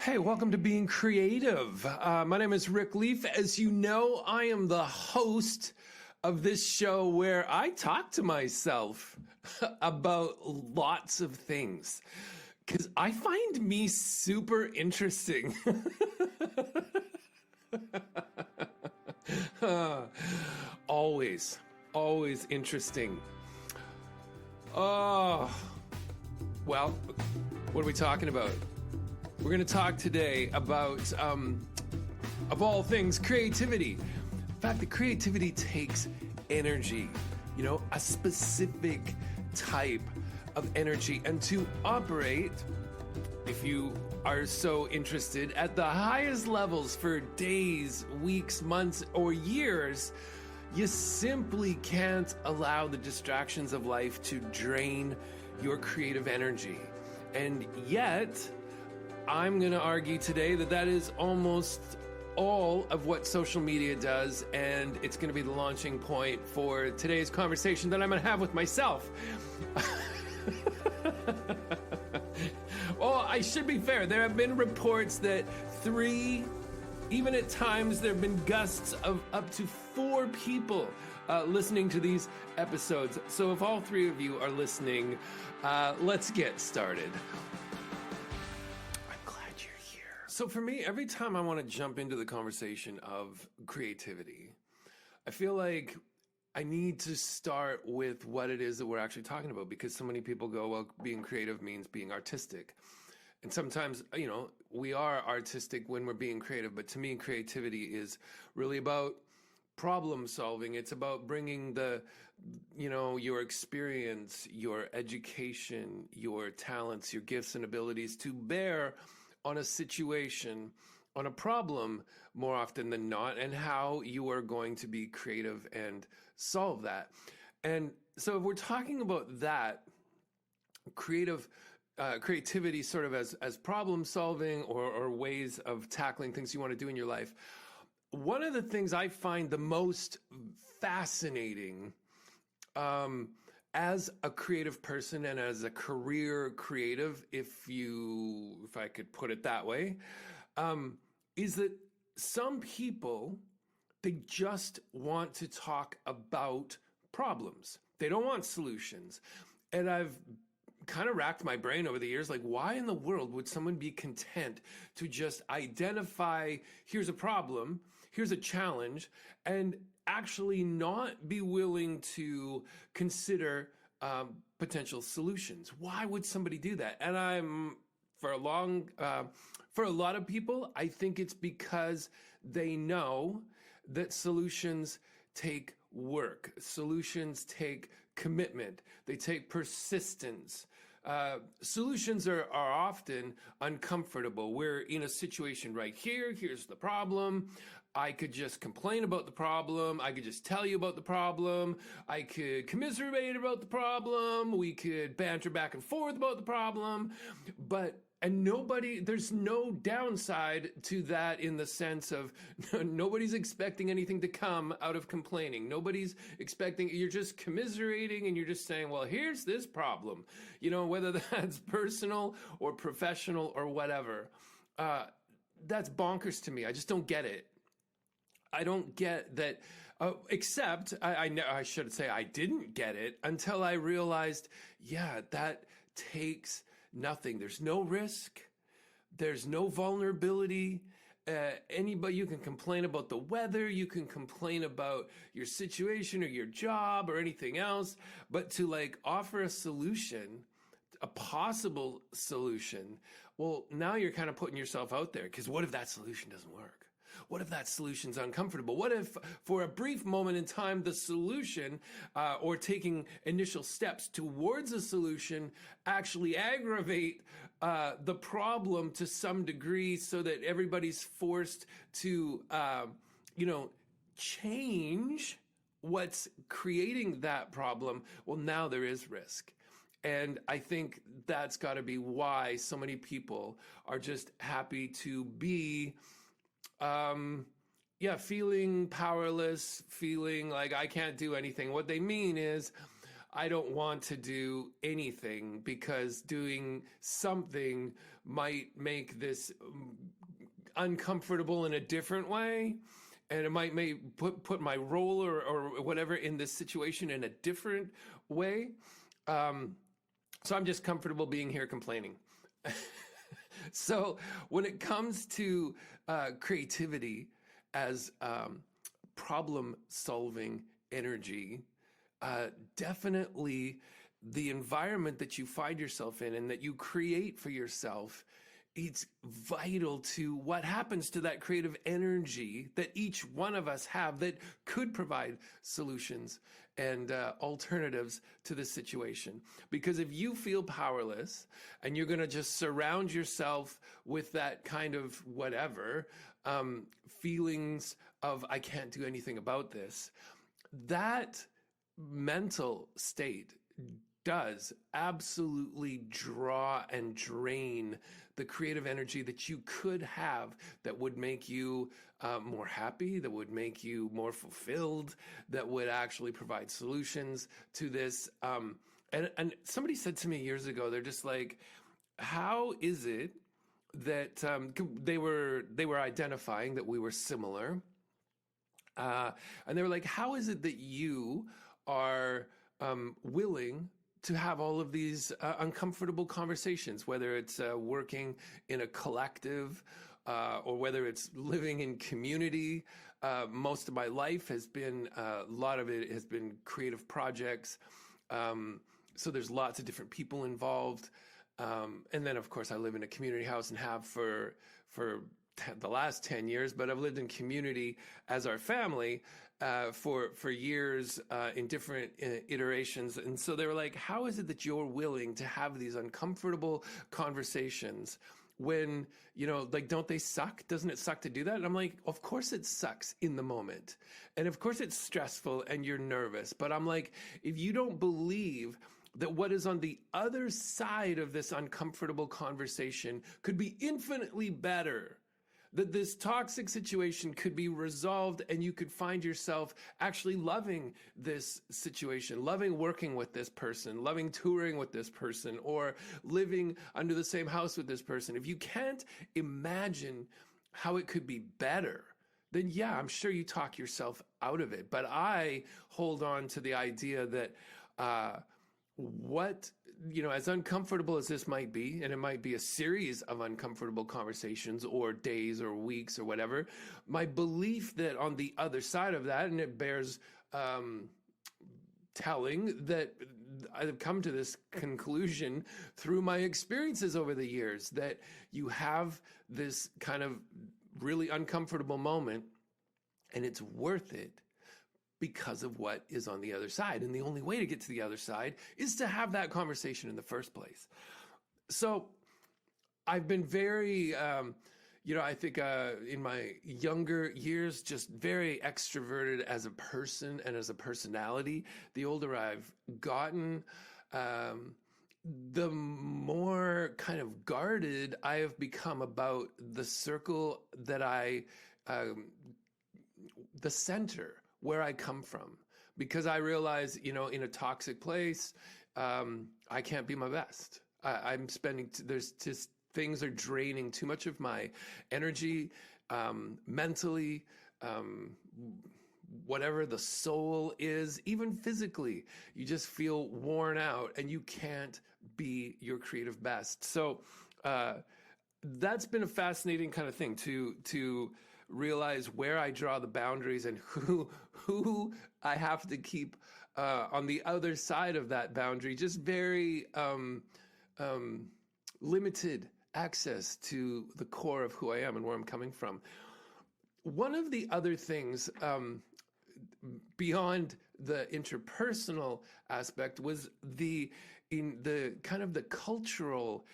Hey, welcome to Being Creative. My name is Rick Leaf. As you know, I am the host of this show where I talk to myself about lots of things because I find me super interesting. Always interesting. Oh, well, what are we talking about? We're going to talk today about, of all things, creativity. In fact, the creativity takes energy, a specific type of energy. And to operate, if you are so interested, at the highest levels for days, weeks, months, or years, you simply can't allow the distractions of life to drain your creative energy. And yet, I'm going to argue today that is almost all of what social media does, and it's going to be the launching point for today's conversation that I'm going to have with myself. Well, I should be fair. There have been reports that even at times, there have been gusts of up to 4 people listening to these episodes. So if all 3 of you are listening, let's get started. So for me, every time I want to jump into the conversation of creativity, I feel like I need to start with what it is that we're actually talking about, because so many people go, well, being creative means being artistic. And sometimes, we are artistic when we're being creative, but to me, creativity is really about problem solving. It's about bringing your experience, your education, your talents, your gifts and abilities to bear on a situation, on a problem more often than not, and how you are going to be creative and solve that. And so if we're talking about that, creativity sort of as problem solving or ways of tackling things you want to do in your life, one of the things I find the most fascinating as a creative person and as a career creative, if I could put it that way, is that some people, they just want to talk about problems. They don't want solutions. And I've kind of racked my brain over the years, like, why in the world would someone be content to just identify, here's a problem, here's a challenge, and actually not be willing to consider potential solutions? Why would somebody do that? And for a lot of people, I think it's because they know that solutions take work. Solutions take commitment. They take persistence. Solutions are often uncomfortable. We're in a situation right here. Here's the problem. I could just complain about the problem. I could just tell you about the problem. I could commiserate about the problem. We could banter back and forth about the problem. There's no downside to that, in the sense of nobody's expecting anything to come out of complaining. Nobody's expecting, you're just commiserating and you're just saying, well, here's this problem, whether that's personal or professional or whatever. That's bonkers to me. I just don't get it. I don't get that, except I should say I didn't get it until I realized, that takes nothing. There's no risk. There's no vulnerability. Anybody, you can complain about the weather. You can complain about your situation or your job or anything else. But to offer a solution, a possible solution, well, now you're kind of putting yourself out there, because what if that solution doesn't work? What if that solution's uncomfortable? What if, for a brief moment in time, the solution or taking initial steps towards a solution actually aggravate the problem to some degree, so that everybody's forced to, change what's creating that problem? Well, now there is risk. And I think that's got to be why so many people are just happy to be feeling powerless, feeling like I can't do anything. What they mean is, I don't want to do anything because doing something might make this uncomfortable in a different way. And it might put my role or whatever in this situation in a different way. So I'm just comfortable being here complaining. So when it comes to creativity as problem solving energy, definitely the environment that you find yourself in and that you create for yourself, it's vital to what happens to that creative energy that each one of us have that could provide solutions and alternatives to this situation. Because if you feel powerless and you're going to just surround yourself with that kind of whatever, feelings of, I can't do anything about this, that mental state does absolutely draw and drain the creative energy that you could have that would make you more happy, that would make you more fulfilled, that would actually provide solutions to this. And somebody said to me years ago, they're just like, how is it that they were identifying that we were similar? And they were like, how is it that you are willing to have all of these uncomfortable conversations, whether it's working in a collective or whether it's living in community? Most of my life has been, a lot of it has been creative projects. So there's lots of different people involved. And then, of course, I live in a community house and have for the last 10 years, but I've lived in community as our family for years in different iterations. And so they were like, how is it that you're willing to have these uncomfortable conversations when, you know, like, don't they suck? Doesn't it suck to do that? And I'm like, of course it sucks in the moment. And of course it's stressful and you're nervous. But I'm like, if you don't believe that what is on the other side of this uncomfortable conversation could be infinitely better, that this toxic situation could be resolved and you could find yourself actually loving this situation, loving working with this person, loving touring with this person, or living under the same house with this person. If you can't imagine how it could be better, then yeah, I'm sure you talk yourself out of it. But I hold on to the idea that as uncomfortable as this might be, and it might be a series of uncomfortable conversations or days or weeks or whatever, my belief that on the other side of that, and it bears telling, that I've come to this conclusion through my experiences over the years, that you have this kind of really uncomfortable moment and it's worth it because of what is on the other side. And the only way to get to the other side is to have that conversation in the first place. So I've been very, I think in my younger years, just very extroverted as a person and as a personality. The older I've gotten, the more kind of guarded I have become about the circle that the center where I come from, because I realize, in a toxic place, I can't be my best. I'm spending, there's just, things are draining too much of my energy, mentally, whatever the soul is, even physically, you just feel worn out and you can't be your creative best. So, that's been a fascinating kind of thing to realize where I draw the boundaries and who I have to keep on the other side of that boundary. Just very limited access to the core of who I am and where I'm coming from. One of the other things beyond the interpersonal aspect was in the kind of the cultural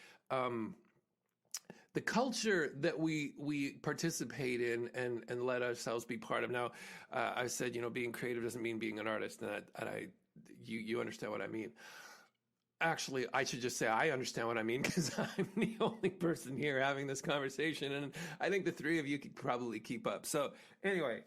the culture that we participate in and let ourselves be part of. Now, I said, being creative doesn't mean being an artist, and you understand what I mean. Actually, I should just say I understand what I mean, because I'm the only person here having this conversation, and I think the three of you could probably keep up. So anyway,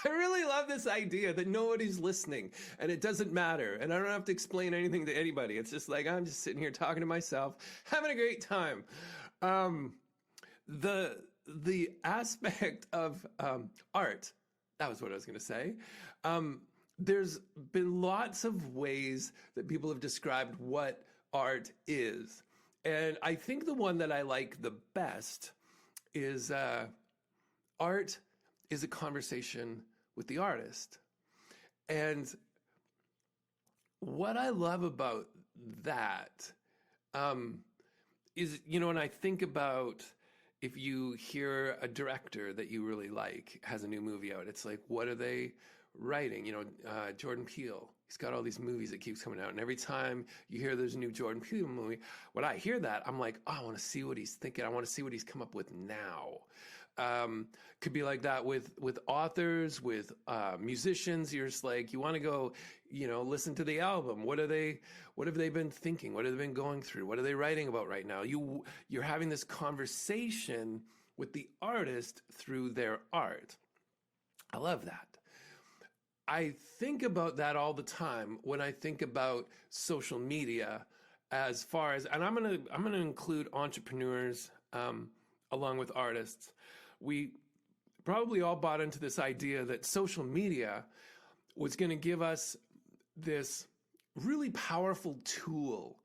I really love this idea that nobody's listening and it doesn't matter. And I don't have to explain anything to anybody. It's just like, I'm just sitting here talking to myself, having a great time. The aspect of art, that was what I was going to say. There's been lots of ways that people have described what art is. And I think the one that I like the best is art is a conversation with the artist. And what I love about that is, when I think about if you hear a director that you really like has a new movie out, it's like, what are they writing? Jordan Peele, he's got all these movies that keeps coming out. And every time you hear there's a new Jordan Peele movie, when I hear that, I'm like, oh, I want to see what he's thinking. I want to see what he's come up with now. Could be like that with authors, with musicians. You're just like, you want to go, listen to the album. What have they been thinking? What have they been going through? What are they writing about right now? You're having this conversation with the artist through their art. I love that. I think about that all the time when I think about social media, as far as, and I'm gonna include entrepreneurs along with artists. We probably all bought into this idea that social media was going to give us this really powerful tool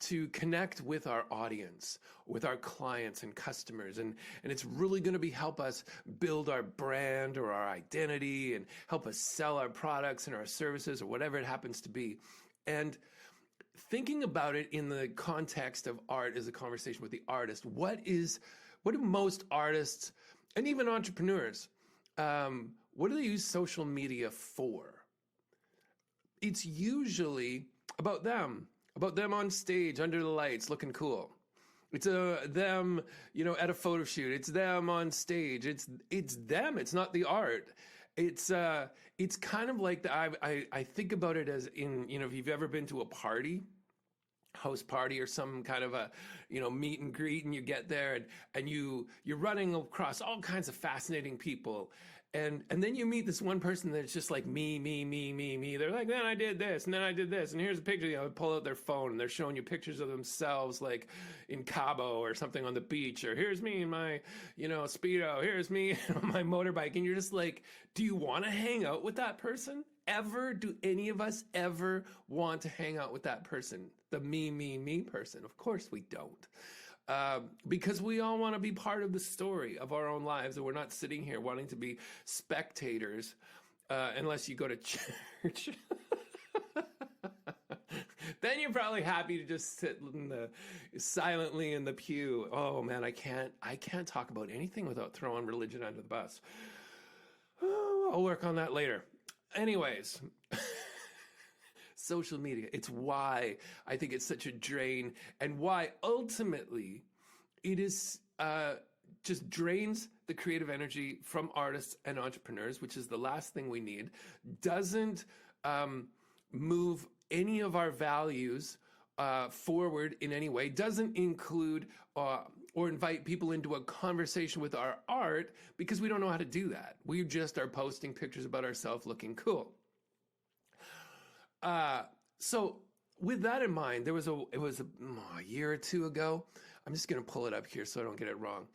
to connect with our audience, with our clients and customers. And it's really going to help us build our brand or our identity and help us sell our products and our services or whatever it happens to be. And thinking about it in the context of art as a conversation with the artist, what do most artists and even entrepreneurs, what do they use social media for? It's usually about them on stage, under the lights, looking cool. It's them, at a photo shoot. It's them on stage. It's them. It's not the art. It's kind of like I think about it as in, if you've ever been to a party, house party or some kind of a meet and greet, and you get there and you're running across all kinds of fascinating people, and then you meet this one person that's just like me. They're like, then I did this and then I did this, and here's a picture. They pull out their phone and they're showing you pictures of themselves like in Cabo or something on the beach, or here's me in my Speedo, here's me on my motorbike, and you're just like, do you want to hang out with that person? Ever? Do any of us ever want to hang out with that person? The me person? Of course we don't. Because we all want to be part of the story of our own lives, and we're not sitting here wanting to be spectators, unless you go to church. Then you're probably happy to just sit silently in the pew. Oh man, I can't talk about anything without throwing religion under the bus. I'll work on that later. Anyways, social media, it's why I think it's such a drain, and why ultimately it is just drains the creative energy from artists and entrepreneurs, which is the last thing we need, doesn't move any of our values forward in any way, doesn't include or invite people into a conversation with our art, because we don't know how to do that. We just are posting pictures about ourselves looking cool. So with that in mind, it was a year or two ago. I'm just going to pull it up here so I don't get it wrong.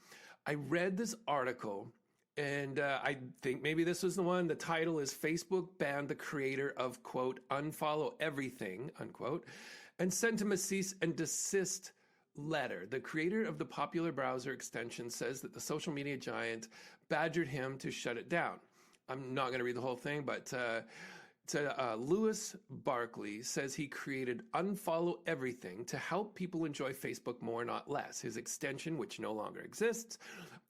I read this article, and I think maybe this was the one. The title is "Facebook Banned the Creator of, quote, Unfollow Everything," unquote, and sent him a cease and desist letter. The creator of the popular browser extension says that the social media giant badgered him to shut it down. I'm not going to read the whole thing, but Lewis Barkley says he created Unfollow Everything to help people enjoy Facebook more, not less. His extension, which no longer exists,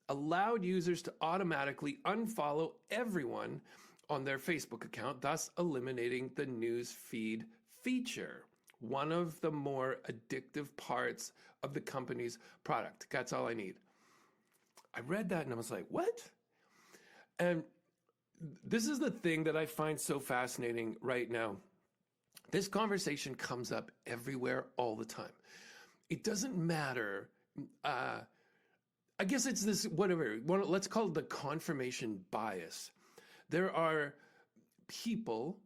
allowed users to automatically unfollow everyone on their Facebook account, thus eliminating the news feed feature, one of the more addictive parts of the company's product. That's all I need. I read that and I was like, what? And this is the thing that I find so fascinating right now. This conversation comes up everywhere all the time. It doesn't matter. I guess it's this, whatever, let's call it the confirmation bias there are people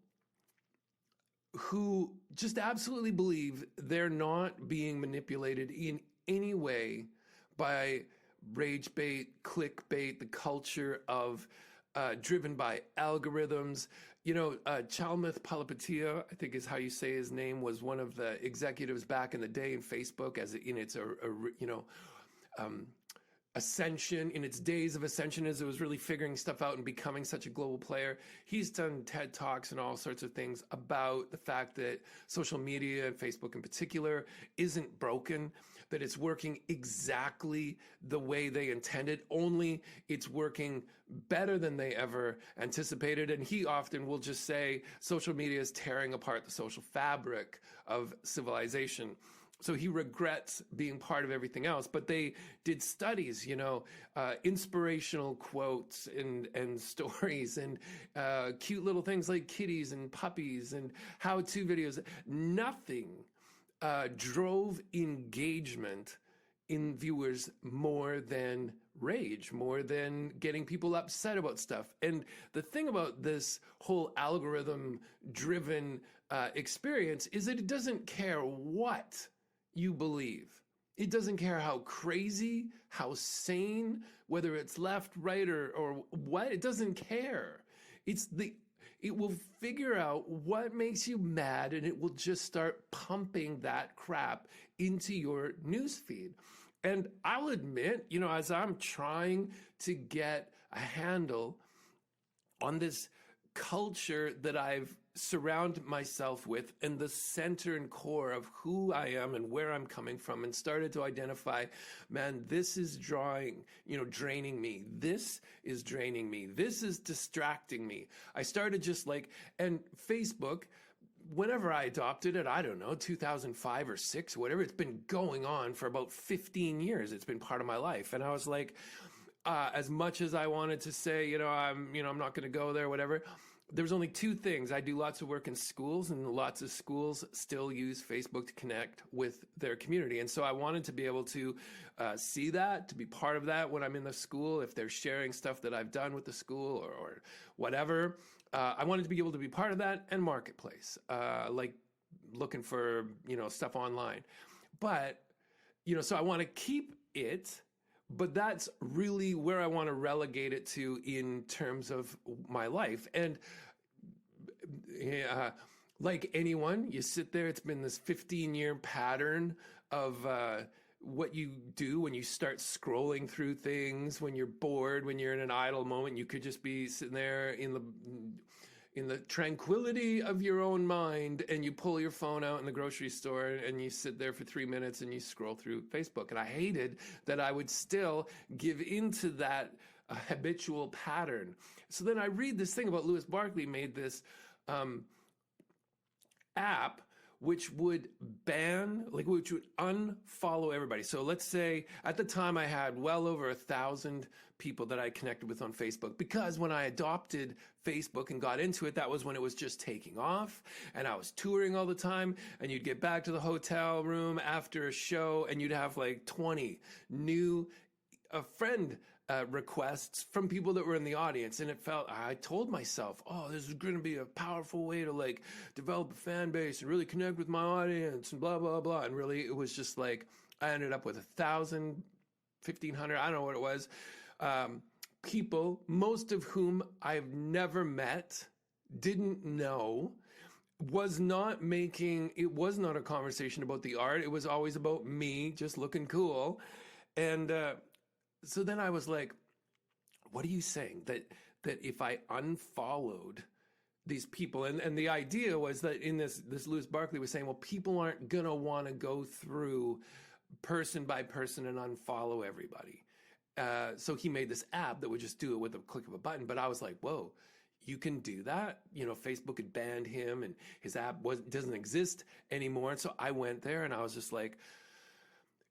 who just absolutely believe they're not being manipulated in any way by rage bait, clickbait, the culture of driven by algorithms. Chalmith Palihapitiya, I think is how you say his name, was one of the executives back in the day in Facebook as in its ascension, in its days of ascension, as it was really figuring stuff out and becoming such a global player. He's done TED Talks and all sorts of things about the fact that social media, and Facebook in particular, isn't broken, that it's working exactly the way they intended, only it's working better than they ever anticipated. And he often will just say social media is tearing apart the social fabric of civilization. So he regrets being part of everything else, but they did studies, inspirational quotes and stories and cute little things like kitties and puppies and how-to videos. Nothing drove engagement in viewers more than rage, more than getting people upset about stuff. And the thing about this whole algorithm-driven experience is that it doesn't care what you believe. It doesn't care how crazy, how sane, whether it's left, right, or what. It doesn't care. It will figure out what makes you mad, and it will just start pumping that crap into your newsfeed. And I'll admit, as I'm trying to get a handle on this culture that I've surrounded myself with and the center and core of who I am and where I'm coming from, and started to identify, man, this is draining me. This is draining me. This is distracting me. I started and Facebook, whenever I adopted it, I don't know, 2005 or 6, whatever, it's been going on for about 15 years. It's been part of my life. And I was like, as much as I wanted to say, I'm not going to go there, whatever, there's only two things. I do lots of work in schools, and lots of schools still use Facebook to connect with their community. And so I wanted to be able to see that, to be part of that when I'm in the school, if they're sharing stuff that I've done with the school or whatever. I wanted to be able to be part of that, and Marketplace, like looking for, stuff online. But, so I want to keep it, but that's really where I want to relegate it to in terms of my life. And like anyone, you sit there, it's been this 15-year pattern of what you do when you start scrolling through things, when you're bored, when you're in an idle moment. You could just be sitting there in the tranquility of your own mind, and you pull your phone out in the grocery store and you sit there for 3 minutes and you scroll through Facebook. And I hated that I would still give into that habitual pattern. So then I read this thing about Lewis Barkley made this app which would which would unfollow everybody. So let's say at the time I had well over 1,000 people that I connected with on Facebook, because when I adopted Facebook and got into it, that was when it was just taking off, and I was touring all the time, and you'd get back to the hotel room after a show and you'd have like 20 new friend requests from people that were in the audience. And I told myself, oh, this is going to be a powerful way to develop a fan base and really connect with my audience and blah, blah, blah. And really it was just I ended up with 1,000, 1,500, I don't know what it was, people, most of whom I've never met, didn't know, it was not a conversation about the art. It was always about me just looking cool. And, so then I was like, what are you saying? That if I unfollowed these people, and the idea was that in this Lewis Barkley was saying, well, people aren't going to want to go through person by person and unfollow everybody. So he made this app that would just do it with a click of a button. But I was like, whoa, you can do that? Facebook had banned him and his app doesn't exist anymore. And so I went there and I was just like,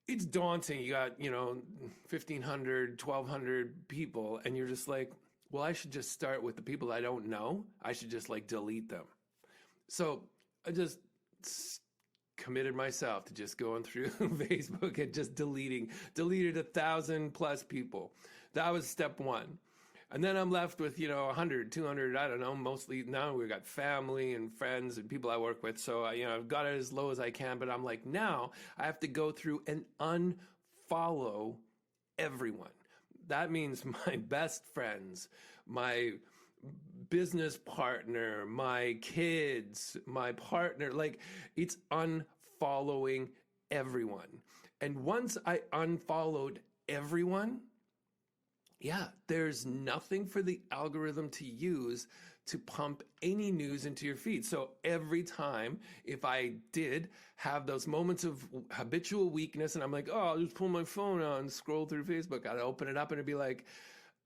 it's daunting. You got, 1,500, 1,200 people, and you're just like, well, I should just start with the people I don't know. I should just delete them. So I just committed myself to just going through Facebook and just deleted 1,000 plus people. That was step one. And then I'm left with, 100, 200, I don't know, mostly now we've got family and friends and people I work with. So, I've got it as low as I can, but I'm like, now I have to go through and unfollow everyone. That means my best friends, my business partner, my kids, my partner, like it's unfollowing everyone. And once I unfollowed everyone, yeah, there's nothing for the algorithm to use to pump any news into your feed. So every time, if I did have those moments of habitual weakness and I'm like, oh, I'll just pull my phone out and scroll through Facebook, I'd open it up and it'd be like,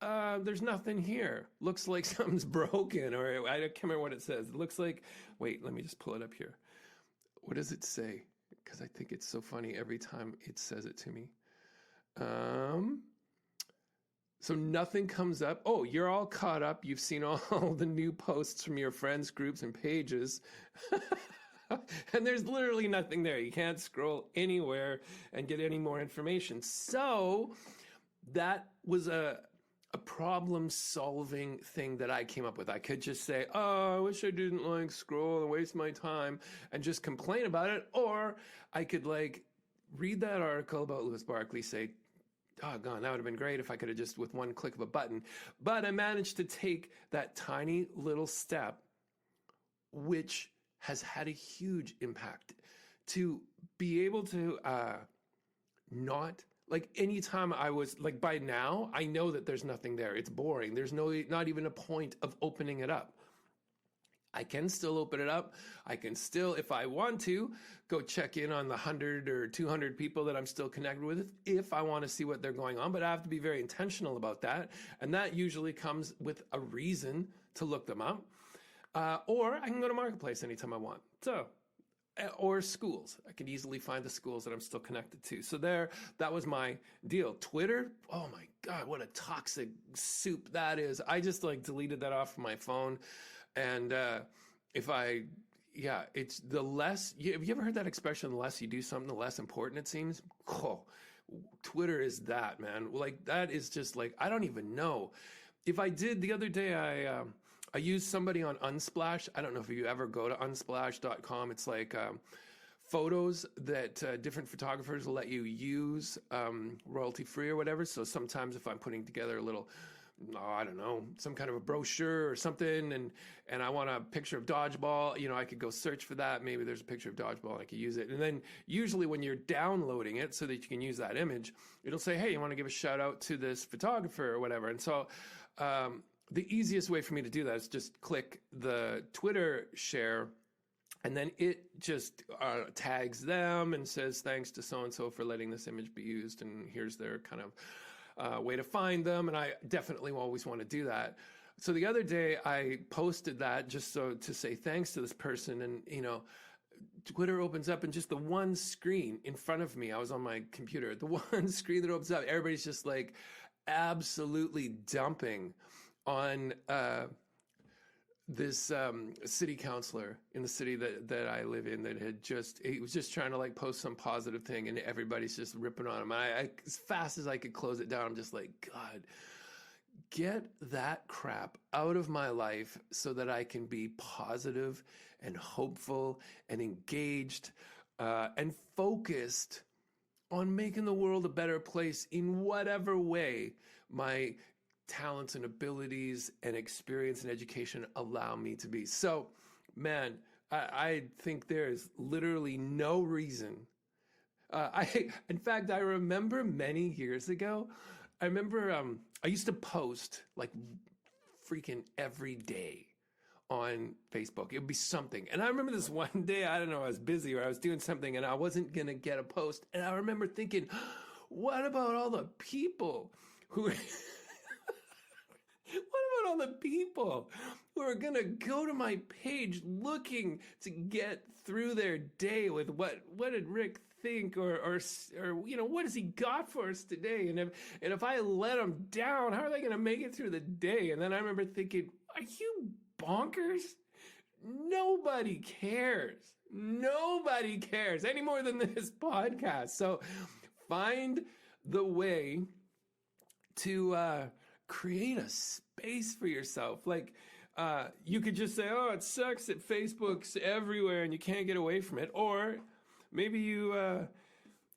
there's nothing here. Looks like something's broken, or I can't remember what it says. It looks like, wait, let me just pull it up here. What does it say? Because I think it's so funny every time it says it to me. So nothing comes up. Oh, you're all caught up. You've seen all the new posts from your friends, groups, and pages. And there's literally nothing there. You can't scroll anywhere and get any more information. So that was a problem-solving thing that I came up with. I could just say, oh, I wish I didn't scroll and waste my time and just complain about it. Or I could read that article about Lewis Barkley, say, doggone, that would have been great if I could have just with one click of a button. But I managed to take that tiny little step, which has had a huge impact, to be able to not, anytime I was, by now, I know that there's nothing there. It's boring. There's not even a point of opening it up. I can still open it up. I can still, if I want to, go check in on the 100 or 200 people that I'm still connected with if I want to see what they're going on. But I have to be very intentional about that. And that usually comes with a reason to look them up. Or I can go to Marketplace anytime I want. So, or schools. I could easily find the schools that I'm still connected to. So that was my deal. Twitter, oh my God, what a toxic soup that is. I just deleted that off my phone. And it's the less, have you ever heard that expression, the less you do something, the less important it seems? Oh, Twitter is that, man. That is just I don't even know. If I did the other day, I used somebody on Unsplash. I don't know if you ever go to unsplash.com. It's photos that different photographers will let you use royalty free or whatever. So sometimes if I'm putting together a little, I don't know, some kind of a brochure or something, and I want a picture of dodgeball, I could go search for that. Maybe there's a picture of dodgeball and I could use it. And then usually when you're downloading it so that you can use that image, it'll say, hey, you want to give a shout out to this photographer or whatever. And so the easiest way for me to do that is just click the Twitter share, and then it just tags them and says, thanks to so-and-so for letting this image be used. And here's their kind of way to find them. And I definitely always want to do that. So the other day I posted that just to say thanks to this person. And, Twitter opens up and just the one screen in front of me, I was on my computer, the one screen that opens up, everybody's just absolutely dumping on this city councilor in the city that I live in that he was just trying to post some positive thing, and everybody's just ripping on him. I as fast as I could close it down, I'm just God, get that crap out of my life so that I can be positive and hopeful and engaged and focused on making the world a better place in whatever way my talents and abilities and experience and education allow me to be. So, man, I think there's literally no reason. In fact, I remember many years ago, I used to post freaking every day on Facebook. It would be something. And I remember this one day, I don't know, I was busy or I was doing something and I wasn't going to get a post. And I remember thinking, what about all the people who... What about all the people who are going to go to my page looking to get through their day with what did Rick think or what has he got for us today? And if I let them down, how are they going to make it through the day? And then I remember thinking, are you bonkers? Nobody cares. Nobody cares any more than this podcast. So find the way to create a space for yourself. Like, you could just say, oh, it sucks that Facebook's everywhere and you can't get away from it. Or maybe you,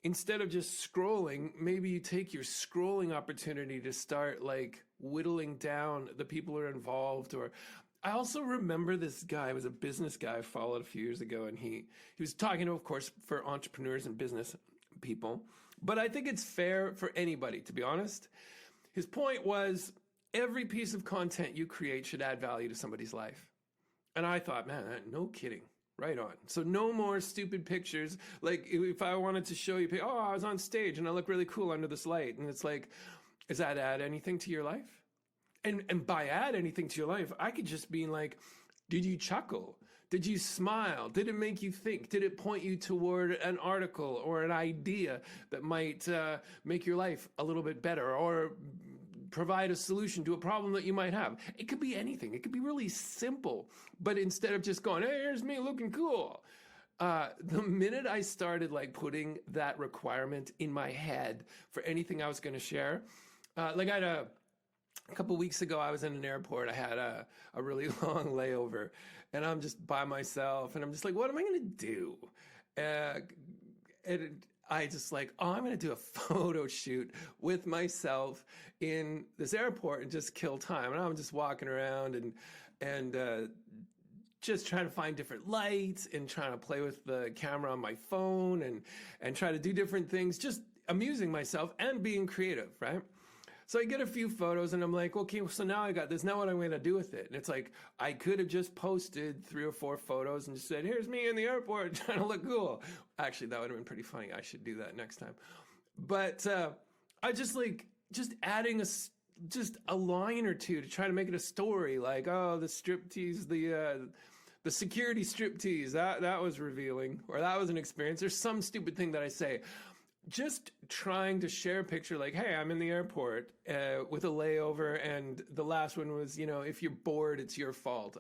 instead of just scrolling, maybe you take your scrolling opportunity to start like whittling down the people who are involved. Or I also remember this guy, was a business guy I followed a few years ago, and he was talking to, of course, for entrepreneurs and business people. But I think it's fair for anybody, to be honest. His point was every piece of content you create should add value to somebody's life. And I thought, man, no kidding. Right on. So no more stupid pictures. Like if I wanted to show you, oh, I was on stage and I look really cool under this light. And it's like, does that add anything to your life? And by add anything to your life, I could just be like, did you chuckle? Did you smile? Did it make you think? Did it point you toward an article or an idea that might make your life a little bit better, or provide a solution to a problem that you might have? It could be anything. It could be really simple. But instead of just going, hey, here's me looking cool, the minute I started like putting that requirement in my head for anything I was going to share, like I had a couple weeks ago, I was in an airport. I had a really long layover, and I'm just by myself, and I'm just like, what am I going to do? And I just like, oh, I'm going to do a photo shoot with myself in this airport and just kill time. And I'm just walking around and just trying to find different lights and trying to play with the camera on my phone and try to do different things, just amusing myself and being creative, right? So I get a few photos and I'm like, okay, so now I got this. Now what am I going to do with it? And it's like, I could have just posted 3 or 4 photos and just said, here's me in the airport trying to look cool. Actually, that would have been pretty funny. I should do that next time. But I just adding just a line or two to try to make it a story. Like, oh, the striptease, the security striptease, that was revealing, or that was an experience. There's some stupid thing that I say. Just trying to share a picture like, hey, I'm in the airport with a layover, and the last one was, if you're bored, it's your fault.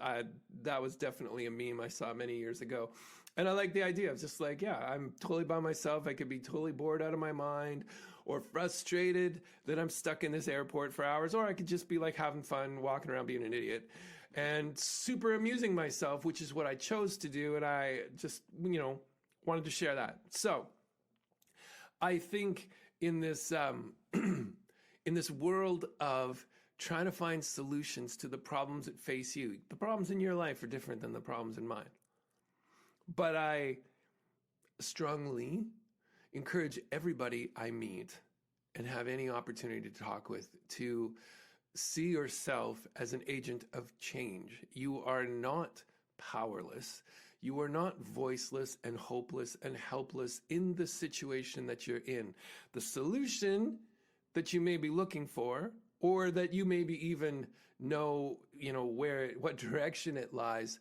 That was definitely a meme I saw many years ago. And I like the idea of just like, yeah, I'm totally by myself. I could be totally bored out of my mind or frustrated that I'm stuck in this airport for hours, or I could just be like having fun, walking around being an idiot and super amusing myself, which is what I chose to do. And I just, wanted to share that. So I think in this in this world of trying to find solutions to the problems that face you, the problems in your life are different than the problems in mine. But I strongly encourage everybody I meet and have any opportunity to talk with to see yourself as an agent of change. You are not powerless. You are not voiceless and hopeless and helpless in the situation that you're in. The solution that you may be looking for, or that you maybe even know, what direction it lies,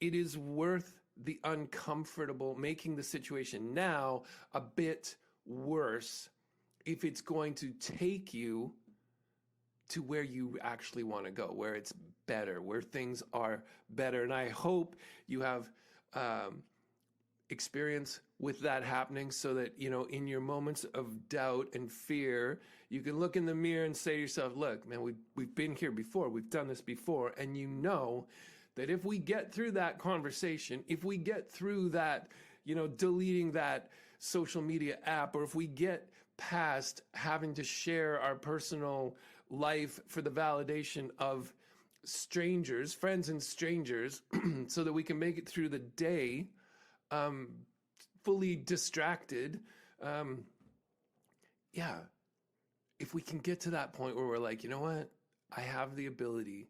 it is worth the uncomfortable, making the situation now a bit worse if it's going to take you to where you actually want to go, where it's better, where things are better. And I hope you have experience with that happening, so that, in your moments of doubt and fear, you can look in the mirror and say to yourself, look, man, we've been here before, we've done this before. And that if we get through that conversation, if we get through that, deleting that social media app, or if we get past having to share our personal life for the validation of strangers, friends and strangers, so that we can make it through the day fully distracted. If we can get to that point where we're like, you know what, I have the ability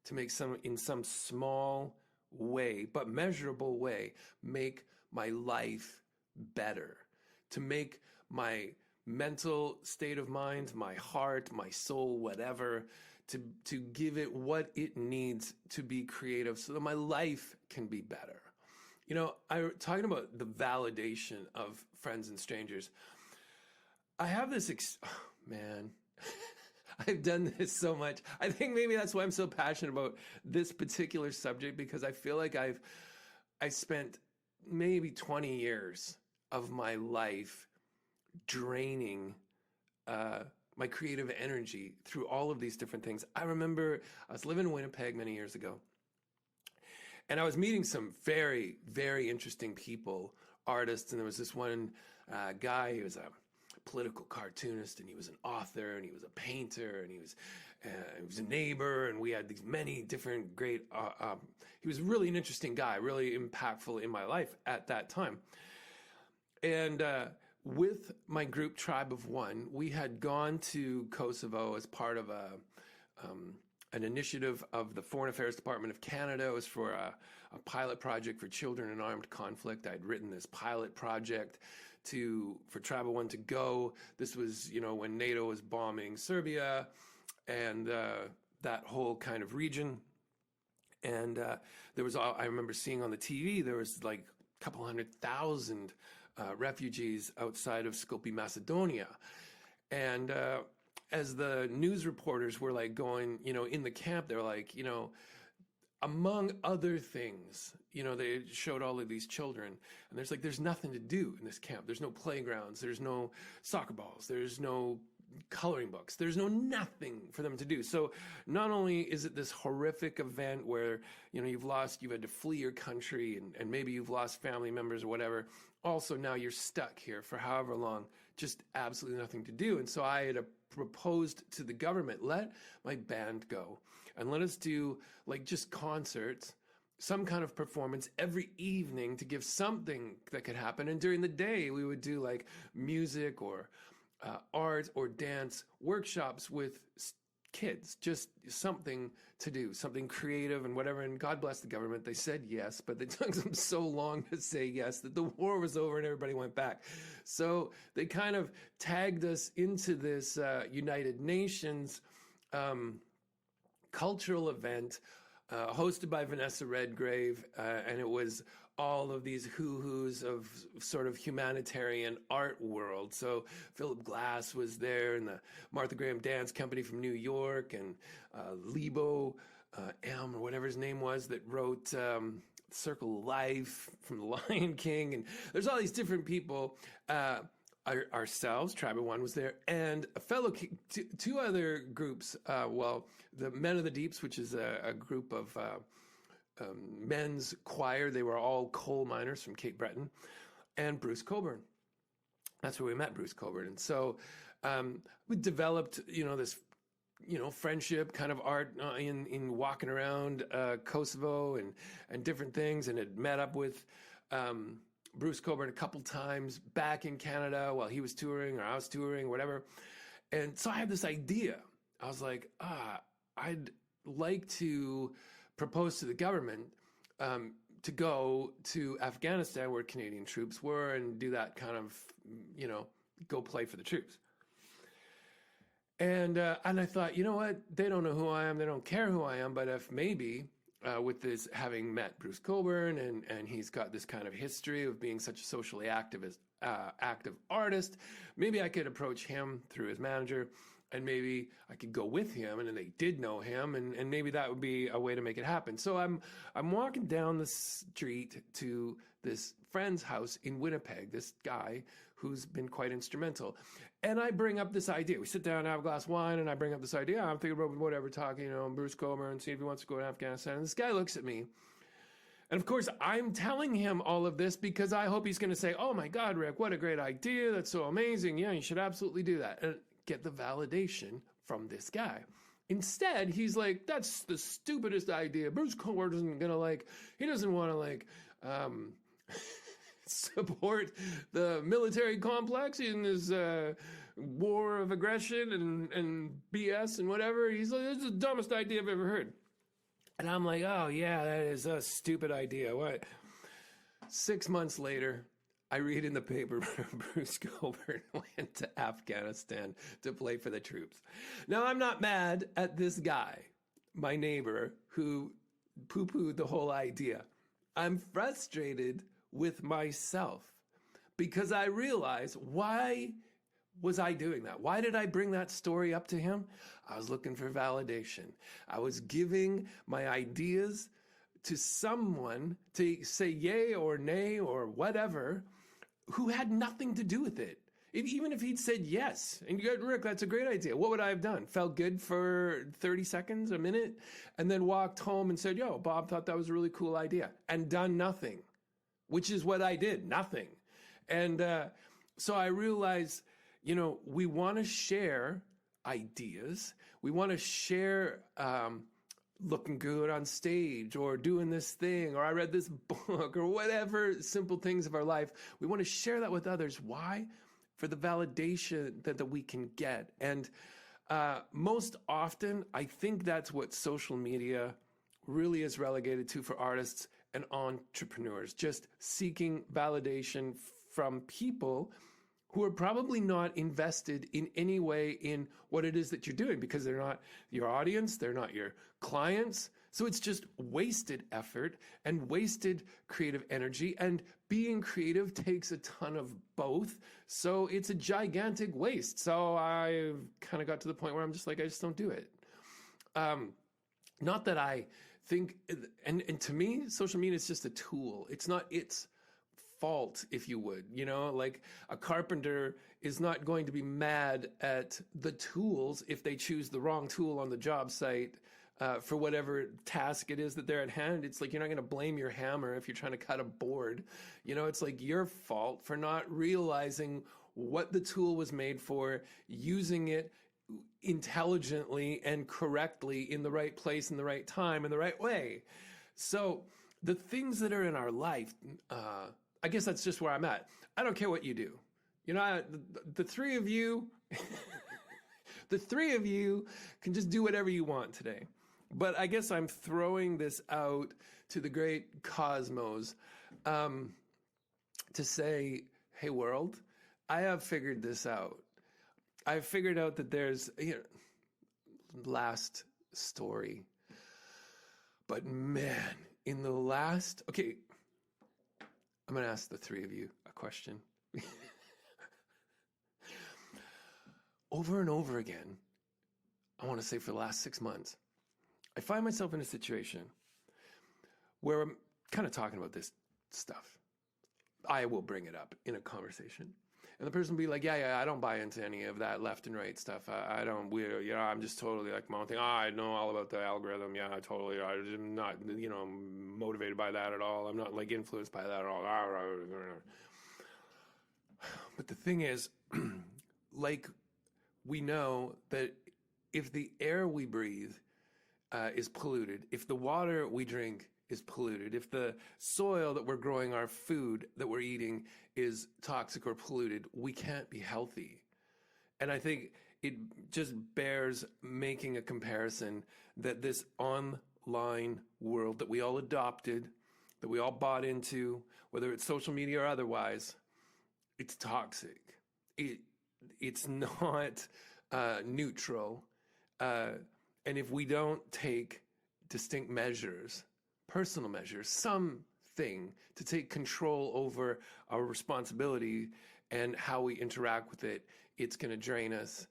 to make in some small way, but measurable way, make my life better, to make my mental state of mind, my heart, my soul, whatever, to give it what it needs to be creative so that my life can be better. I'm talking about the validation of friends and strangers. I have this, man, I've done this so much. I think maybe that's why I'm so passionate about this particular subject, because I feel like I spent maybe 20 years of my life draining my creative energy through all of these different things. I remember I was living in Winnipeg many years ago, and I was meeting some very, very interesting people, artists, and there was this one guy. He was a political cartoonist, and he was an author, and he was a painter, and he was a neighbor, and we had these many different great. He was really an interesting guy, really impactful in my life at that time. And with my group Tribe of One, we had gone to Kosovo as part of an initiative of the Foreign Affairs Department of Canada. It was for a pilot project for children in armed conflict. I'd written this pilot project for Tribe of One to go. This was, when NATO was bombing Serbia and that whole kind of region. And there was, I remember seeing on the TV, there was like a couple 100,000 refugees outside of Skopje, Macedonia. And as the news reporters were like going, in the camp, they're like, among other things, they showed all of these children, and there's nothing to do in this camp. There's no playgrounds. There's no soccer balls. There's no coloring books. There's nothing for them to do. So not only is it this horrific event where, you've had to flee your country and maybe you've lost family members or whatever. Also, now you're stuck here for however long, just absolutely nothing to do. And so I had proposed to the government, let my band go and let us do just concerts, some kind of performance every evening to give something that could happen. And during the day, we would do music or art or dance workshops with kids, just something to do, something creative and whatever. And God bless the government. They said yes, but it took them so long to say yes that the war was over and everybody went back. So they kind of tagged us into this United Nations cultural event hosted by Vanessa Redgrave, and it was all of these who-whos of sort of humanitarian art world. So Philip Glass was there, and the Martha Graham Dance Company from New York, and Lebo M, or whatever his name was, that wrote Circle of Life from The Lion King. And there's all these different people. Ourselves, Tribe of One was there, and a fellow, two other groups. The Men of the Deeps, which is a group of men's choir. They were all coal miners from Cape Breton, and Bruce Cockburn. That's where we met Bruce Cockburn. And so we developed, this, friendship kind of art in walking around Kosovo and different things, and had met up with Bruce Cockburn a couple times back in Canada while he was touring or I was touring, whatever. And so I had this idea. I was like, I'd like to propose to the government to go to Afghanistan where Canadian troops were and do that kind of, go play for the troops. And I thought, you know what? They don't know who I am. They don't care who I am. But if maybe with this, having met Bruce Cockburn, and he's got this kind of history of being such a socially active artist, maybe I could approach him through his manager, and maybe I could go with him, and then they did know him, and maybe that would be a way to make it happen. So I'm walking down the street to this friend's house in Winnipeg, this guy who's been quite instrumental. And I bring up this idea. We sit down and have a glass of wine, and I bring up this idea. I'm thinking about whatever, talking, Bruce Cockburn, see if he wants to go to Afghanistan. And this guy looks at me. And of course, I'm telling him all of this because I hope he's going to say, oh my God, Rick, what a great idea. That's so amazing. Yeah, you should absolutely do that. And get the validation from this guy. Instead, he's like, that's the stupidest idea. Bruce Cockburn isn't going to he doesn't want to support the military complex in this war of aggression and BS and whatever. He's like, it's the dumbest idea I've ever heard. And I'm like, oh yeah, that is a stupid idea. What? 6 months later, I read in the paper Bruce Cockburn went to Afghanistan to play for the troops. Now, I'm not mad at this guy, my neighbor, who poo-pooed the whole idea. I'm frustrated with myself because I realize, why was I doing that? Why did I bring that story up to him? I was looking for validation. I was giving my ideas to someone to say yay or nay or whatever who had nothing to do with it. Even if he'd said yes, and you go, Rick, that's a great idea. What would I have done? Felt good for 30 seconds, a minute, and then walked home and said, yo, Bob thought that was a really cool idea, and done nothing, which is what I did, nothing. And so I realized, we want to share ideas. We want to share looking good on stage or doing this thing, or I read this book, or whatever simple things of our life. We want to share that with others. Why? For the validation that we can get. And most often, I think that's what social media really is relegated to for artists and entrepreneurs, just seeking validation from people who are probably not invested in any way in what it is that you're doing, because they're not your audience, they're not your clients. So it's just wasted effort and wasted creative energy, and being creative takes a ton of both. So it's a gigantic waste. So I kind of got to the point where I'm just like, I just don't do it. Not that I think, and to me, social media is just a tool. It's not its fault, if you would, like a carpenter is not going to be mad at the tools if they choose the wrong tool on the job site for whatever task it is that they're at hand. It's like, you're not going to blame your hammer if you're trying to cut a board. It's like your fault for not realizing what the tool was made for, using it intelligently and correctly in the right place, in the right time, in the right way. So the things that are in our life, I guess that's just where I'm at. I don't care what you do. The three of you, the three of you can just do whatever you want today. But I guess I'm throwing this out to the great cosmos to say, hey, world, I have figured this out. I've figured out that there's, last story. But man, in the last, okay, I'm going to ask the three of you a question. Over and over again, I want to say for the last 6 months, I find myself in a situation where I'm kind of talking about this stuff. I will bring it up in a conversation. And the person will be like, yeah, I don't buy into any of that left and right stuff. I don't, I'm just totally like my own thing. I know all about the algorithm. Yeah, I'm not, motivated by that at all. I'm not like influenced by that at all. But the thing is, like, we know that if the air we breathe is polluted, if the water we drink is polluted, if the soil that we're growing our food that we're eating is toxic or polluted, we can't be healthy. And I think it just bears making a comparison that this online world that we all adopted, that we all bought into, whether it's social media or otherwise, it's toxic. It's not neutral. And if we don't take distinct measures, personal measures, something to take control over our responsibility and how we interact with it, it's going to drain us.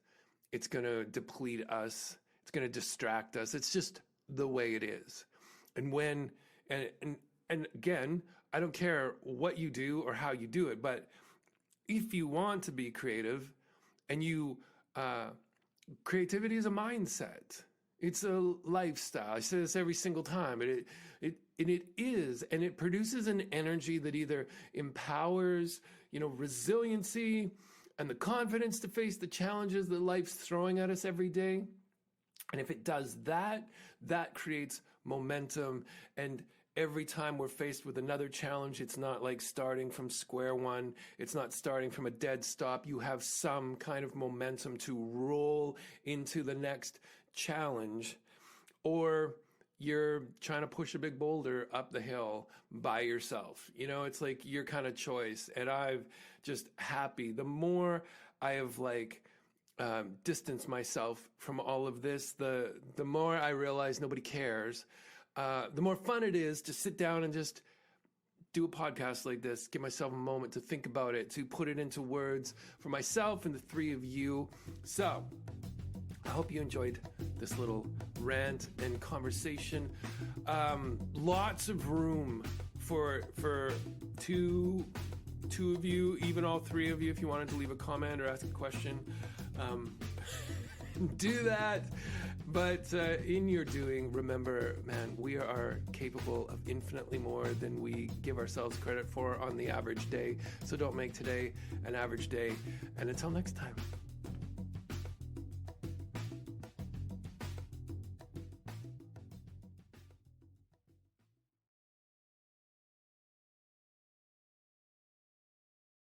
It's going to deplete us. It's going to distract us. It's just the way it is. And and again, I don't care what you do or how you do it, but if you want to be creative, and creativity is a mindset. It's a lifestyle. I say this every single time. It is, and it produces an energy that either empowers, resiliency and the confidence to face the challenges that life's throwing at us every day. And if it does that, that creates momentum. And every time we're faced with another challenge, it's not like starting from square one. It's not starting from a dead stop. You have some kind of momentum to roll into the next challenge. Or you're trying to push a big boulder up the hill by yourself. It's like your kind of choice. And I've just happy. The more I have distanced myself from all of this, the more I realize nobody cares. The more fun it is to sit down and just do a podcast like this, give myself a moment to think about it, to put it into words for myself and the three of you. So I hope you enjoyed this little rant and conversation. Lots of room for two two of you, even all three of you, if you wanted to leave a comment or ask a question, do that. But in your doing, remember, man, we are capable of infinitely more than we give ourselves credit for on the average day. So don't make today an average day. And until next time.